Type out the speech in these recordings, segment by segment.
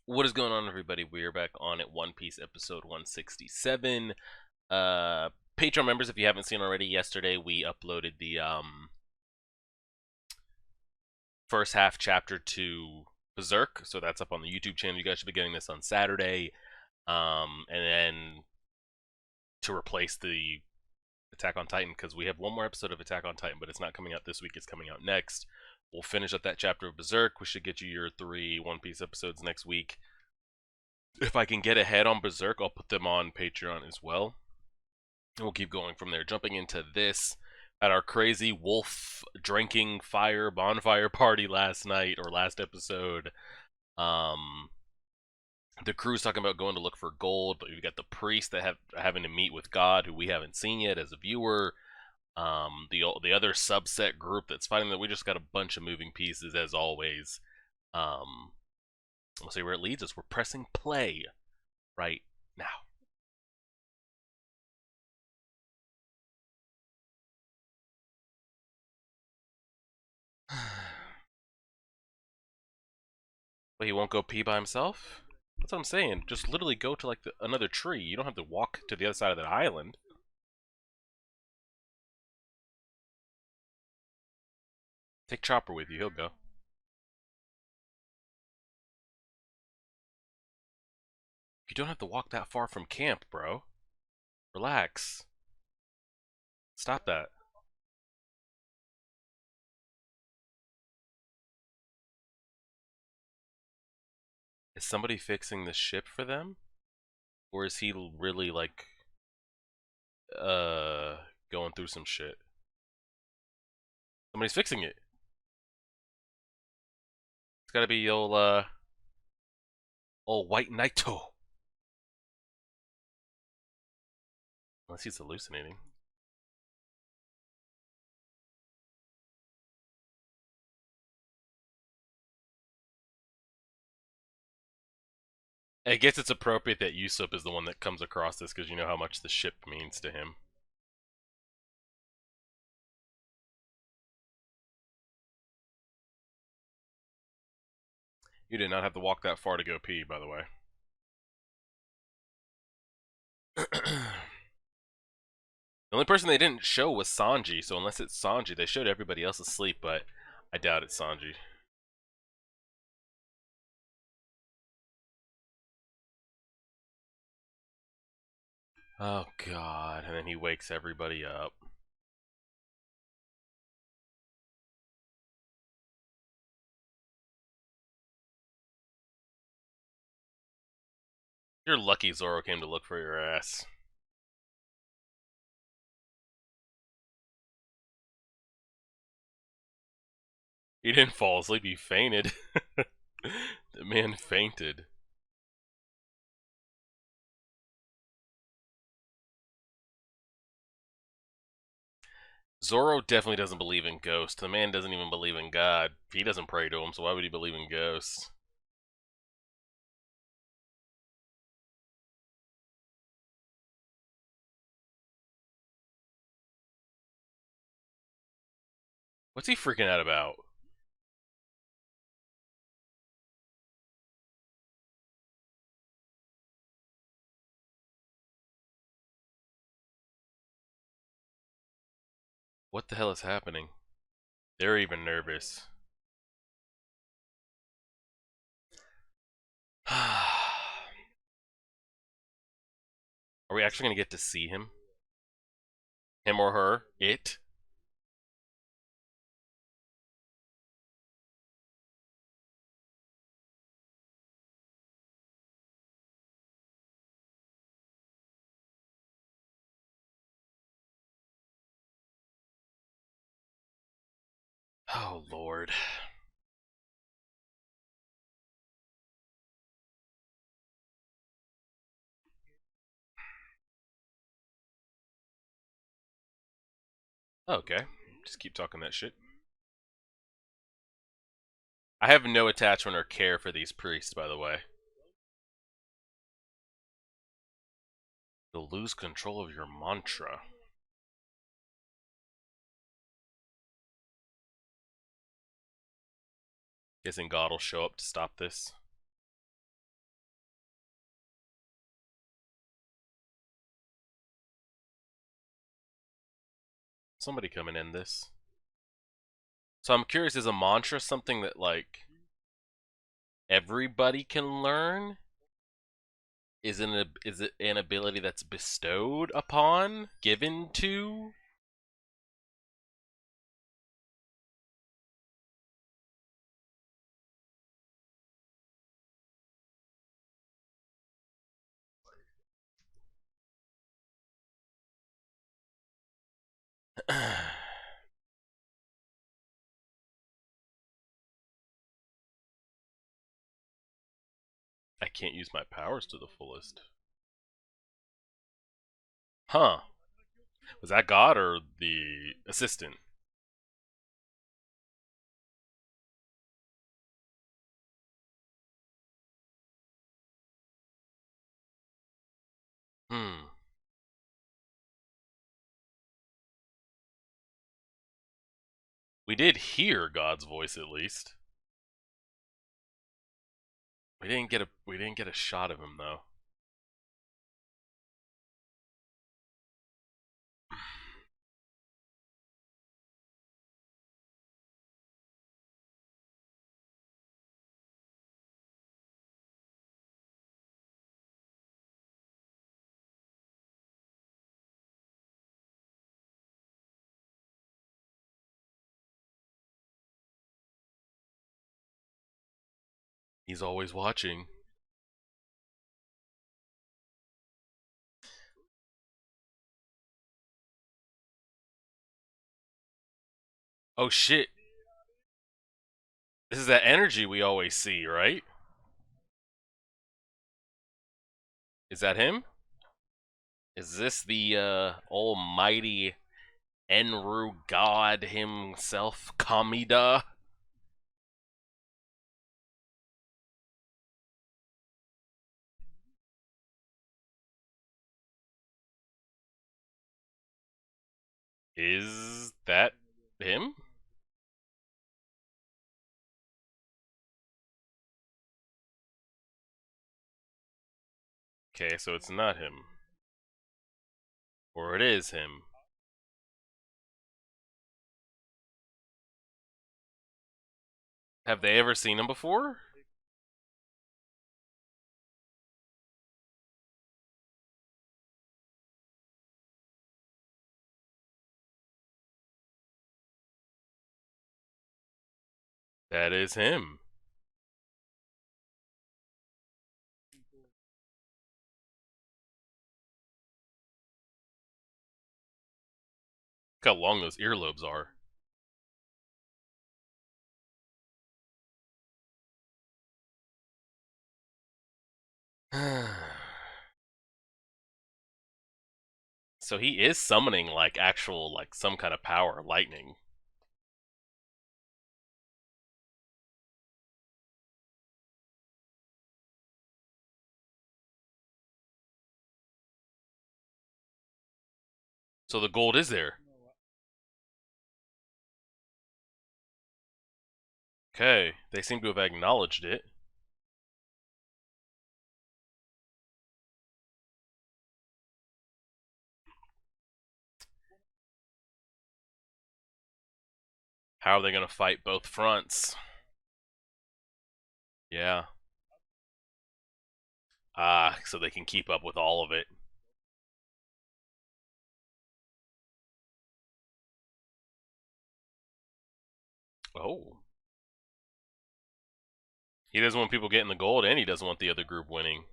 What is going on, everybody? We are back on at One Piece episode 167. Patreon members, if you haven't seen already, yesterday we uploaded the first half chapter to Berserk, so that's up on the YouTube channel. You guys should be getting this on Saturday. And then to replace the Attack on Titan, because we have one more episode of Attack on Titan, but it's not coming out this week, it's coming out next. We'll finish up that chapter of Berserk. We should get you your 3 One Piece episodes next week. If I can get ahead on Berserk, I'll put them on Patreon as well. And we'll keep going from there. Jumping into this, at our crazy wolf drinking fire bonfire party last night, or last episode, um, the crew's talking about going to look for gold, but we've got the priest that having to meet with God, who we haven't seen yet as a viewer. The other subset group that's fighting that, we just got a bunch of moving pieces as always. We'll see where it leads us. We're pressing play right now. But he won't go pee by himself? That's what I'm saying. Just literally go to like another tree. You don't have to walk to the other side of that island. Take Chopper with you. He'll go. You don't have to walk that far from camp, bro. Relax. Stop that. Is somebody fixing the ship for them? Or is he really like uh going through some shit? Somebody's fixing it. It's gotta be old White Naito. Unless he's hallucinating. I guess it's appropriate that Usopp is the one that comes across this, because you know how much the ship means to him. You did not have to walk that far to go pee, by the way. The only person they didn't show was Sanji, so unless it's Sanji, they showed everybody else asleep, but I doubt it's Sanji. Oh god, and then he wakes everybody up. You're lucky Zoro came to look for your ass. He didn't fall asleep, he fainted. The man fainted. Zoro definitely doesn't believe in ghosts. The man doesn't even believe in God. He doesn't pray to him, so why would he believe in ghosts? What's he freaking out about? What the hell is happening? They're even nervous. Are we actually going to get to see him? Him or her? It? Oh, Lord. Okay. Just keep talking that shit. I have no attachment or care for these priests, by the way. You'll lose control of your mantra. Guessing God will show up to stop this. Somebody come and end this. So I'm curious, is a mantra something that, like, everybody can learn? Is it an ability that's bestowed upon, given to? I can't use my powers to the fullest. Huh. Was that God or the assistant? Hmm. We did hear God's voice at least. We didn't get a shot of him though. He's always watching. Oh shit. This is that energy we always see, right? Is that him? Is this the almighty Enru God himself, Kamida? Is that him? Okay, so it's not him. Or it is him. Have they ever seen him before? That is him. Look how long those earlobes are. So he is summoning like actual like some kind of power, lightning. So the gold is there. Okay, they seem to have acknowledged it. How are they going to fight both fronts? Yeah. Ah, so they can keep up with all of it. Oh. He doesn't want people getting the gold, and he doesn't want the other group winning.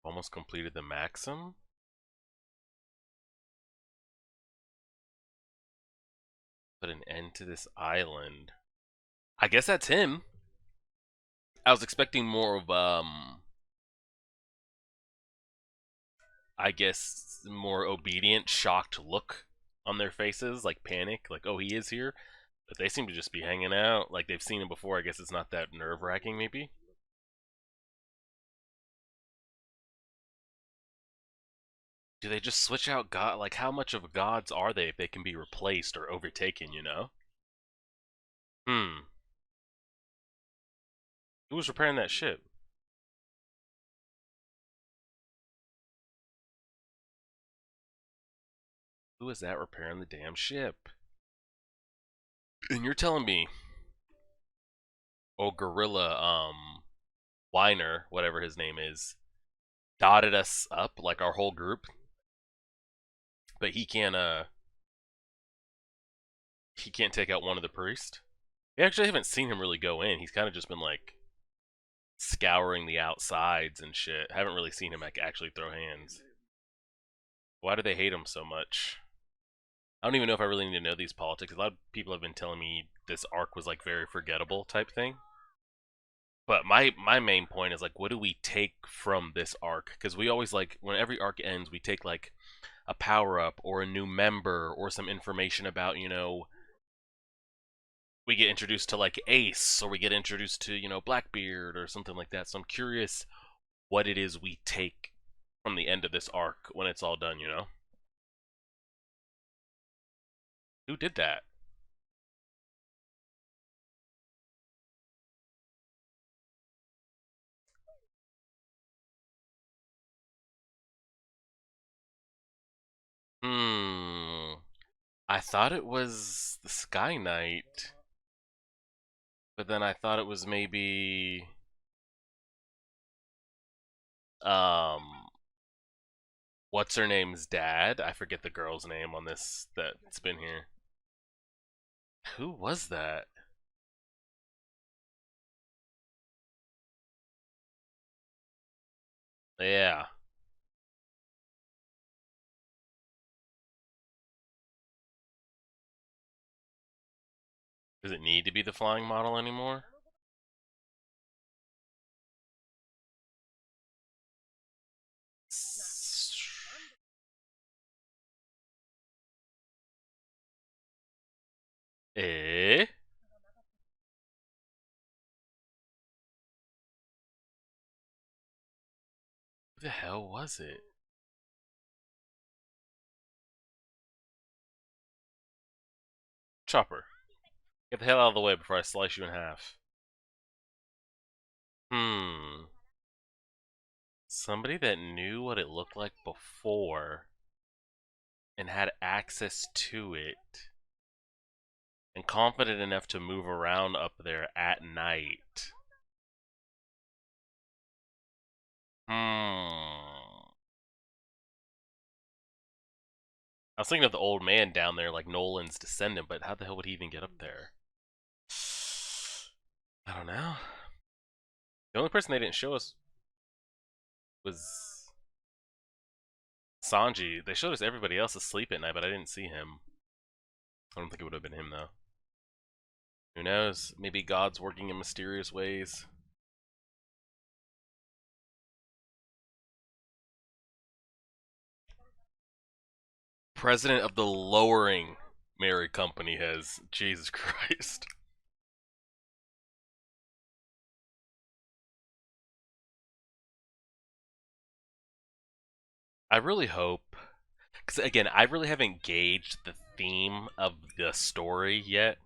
Almost completed the maxim? Put an end to this island. I guess that's him. I was expecting more of, I guess, more obedient, shocked look on their faces, like panic, like, oh, he is here. But they seem to just be hanging out, like they've seen him before. I guess it's not that nerve wracking, maybe? Do they just switch out God? Like, how much of gods are they if they can be replaced or overtaken, you know? Hmm. Who was repairing that ship? Who is that repairing the damn ship? And you're telling me, oh, Gorilla, Weiner, whatever his name is, dotted us up like our whole group, but he can't take out one of the priests. We actually haven't seen him really go in. He's kind of just been like scouring the outsides and shit. Haven't really seen him like actually throw hands. Why do they hate him so much? I don't even know if I really need to know these politics. A lot of people have been telling me this arc was like very forgettable type thing. But my main point is like, what do we take from this arc? Because we always like when every arc ends, we take like a power up or a new member or some information about we get introduced to like Ace or we get introduced to Blackbeard or something like that. So I'm curious what it is we take from the end of this arc when it's all done. Who did that? Hmm. I thought it was the Sky Knight, but then I thought it was maybe um what's her name's dad? I forget the girl's name on this that's been here. Who was that? Yeah. Does it need to be the flying model anymore? Eh? Who the hell was it? Chopper. Get the hell out of the way before I slice you in half. Hmm. Somebody that knew what it looked like before and had access to it and confident enough to move around up there at night. Hmm. I was thinking of the old man down there, like Nolan's descendant, but how the hell would he even get up there? I don't know. The only person they didn't show us was Sanji. They showed us everybody else asleep at night, but I didn't see him. I don't think it would have been him, though. Who knows? Maybe God's working in mysterious ways. President of the Lowering Mary Company has. Jesus Christ. I really hope. Because, again, I really haven't gauged the theme of the story yet.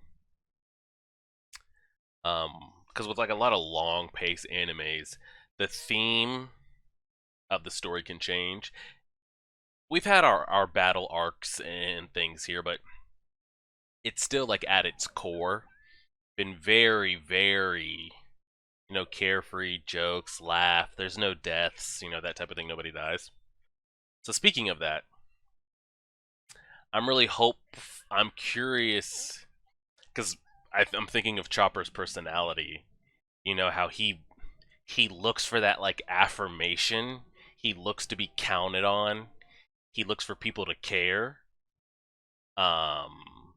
Because with like a lot of long pace animes, the theme of the story can change. We've had our battle arcs and things here, but it's still like at its core been very, very, carefree jokes, laugh. There's no deaths, that type of thing. Nobody dies. So speaking of that, I'm really hope. I'm curious because I'm thinking of Chopper's personality. How he looks for that like affirmation. He looks to be counted on. He looks for people to care. Um,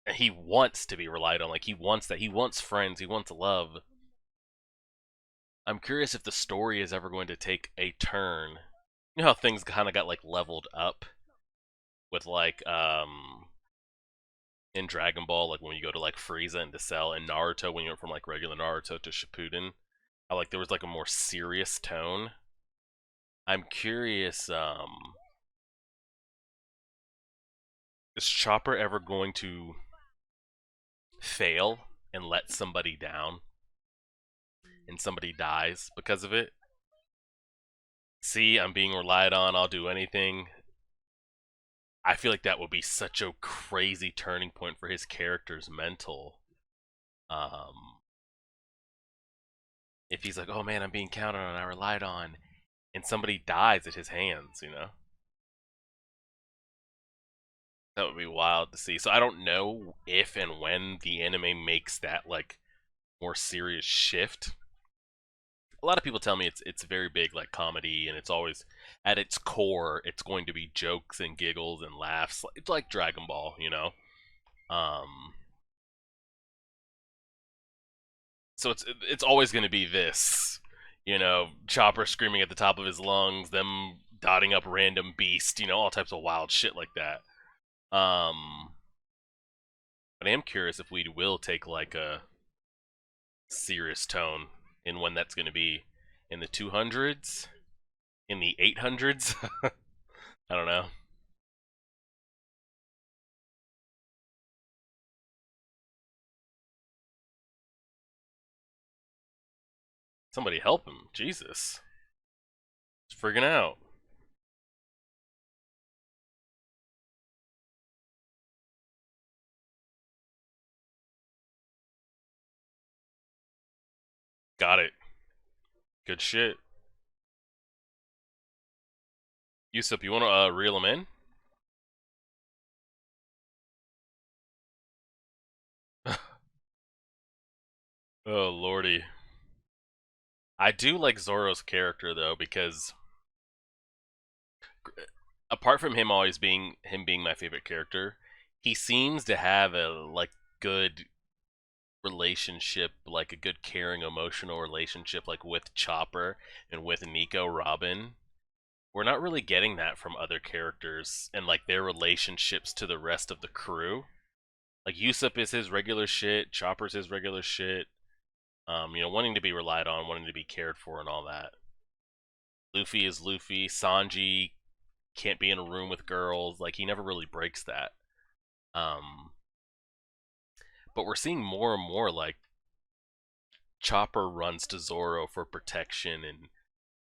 and he wants to be relied on. Like he wants that. He wants friends. He wants love. I'm curious if the story is ever going to take a turn. You know how things kind of got like leveled up with like in Dragon Ball, like when you go to like Frieza and to Cell, and Naruto when you went from like regular Naruto to Shippuden. How like there was like a more serious tone. I'm curious, is Chopper ever going to fail and let somebody down and somebody dies because of it? See, I'm being relied on, I'll do anything. I feel like that would be such a crazy turning point for his character's mental. Um, if he's like, oh man, I'm being counted on, I relied on, and somebody dies at his hands, you know? That would be wild to see. So I don't know if and when the anime makes that like more serious shift. A lot of people tell me it's very big like comedy, and it's always at its core it's going to be jokes and giggles and laughs. It's like Dragon Ball, you know. Um, so it's always going to be this, you know, Chopper screaming at the top of his lungs, them dotting up random beast, you know, all types of wild shit like that. But I am curious if we will take like a serious tone in when that's going to be in the 200s, in the 800s. I don't know. Somebody help him. Jesus. He's freaking out. Got it. Good shit. Yusuf, you want to reel him in? Oh, lordy. I do like Zoro's character, though, because apart from him always being my favorite character, he seems to have a, like, good relationship, like a good caring emotional relationship like with Chopper and with Nico Robin. We're not really getting that from other characters and like their relationships to the rest of the crew. Like Usopp is his regular shit, Chopper's his regular shit. You know, wanting to be relied on, wanting to be cared for and all that. Luffy is Luffy, Sanji can't be in a room with girls, like he never really breaks that. Um but we're seeing more and more like Chopper runs to Zoro for protection, and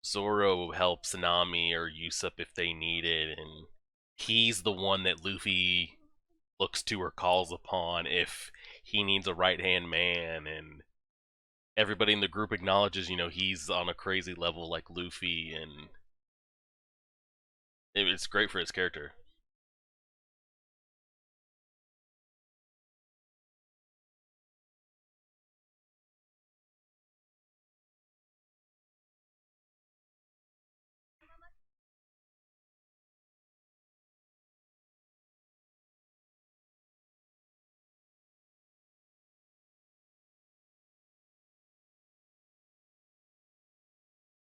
Zoro helps Nami or Usopp if they need it, and he's the one that Luffy looks to or calls upon if he needs a right hand man, and everybody in the group acknowledges, you know, he's on a crazy level like Luffy, and it's great for his character.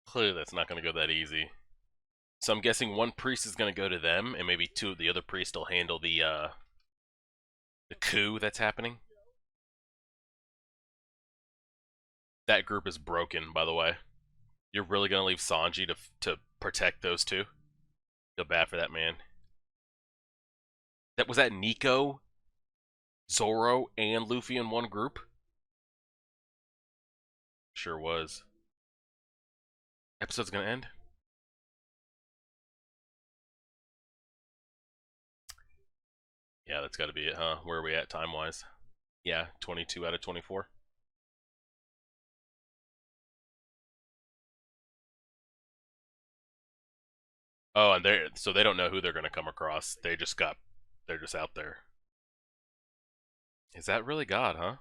Clearly, that's not going to go that easy. So I'm guessing one priest is going to go to them, and maybe two of the other priests will handle the coup that's happening. That group is broken, by the way. You're really gonna leave Sanji to protect those two? Feel bad for that man. That was that Nico, Zoro, and Luffy in one group. Sure was. Episode's gonna end. Yeah, that's got to be it, huh? Where are we at time wise? Yeah, 22 out of 24. Oh, and they don't know who they're gonna come across. They're just out there. Is that really God, huh?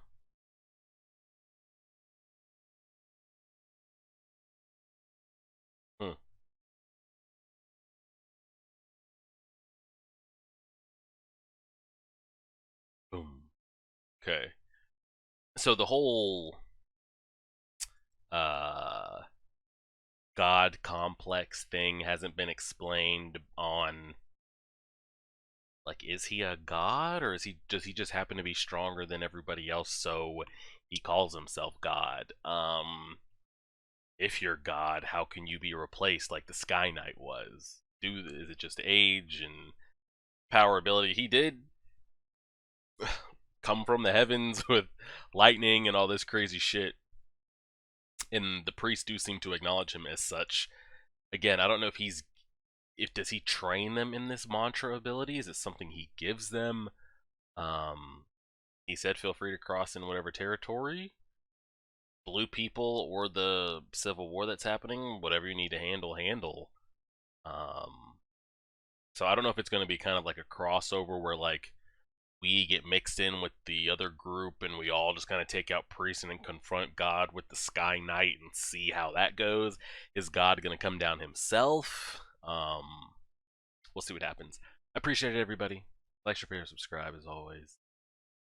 Hmm. Boom. Okay. So the whole uh God complex thing hasn't been explained on, like, is he a god, or is he does he just happen to be stronger than everybody else, so he calls himself God? If you're God, how can you be replaced like the Sky Knight was? Is it just age and power ability? He did come from the heavens with lightning and all this crazy shit, and the priests do seem to acknowledge him as such. again, I don't know if does he train them in this mantra ability? Is it something he gives them? Um, he said feel free to cross in whatever territory, blue people or the civil war that's happening, whatever you need to handle. Um, so I don't know if it's going to be kind of like a crossover where like we get mixed in with the other group and we all just kind of take out priests and then confront God with the Sky Knight and see how that goes. Is God going to come down himself? We'll see what happens. I appreciate it, everybody. Like, share, subscribe as always.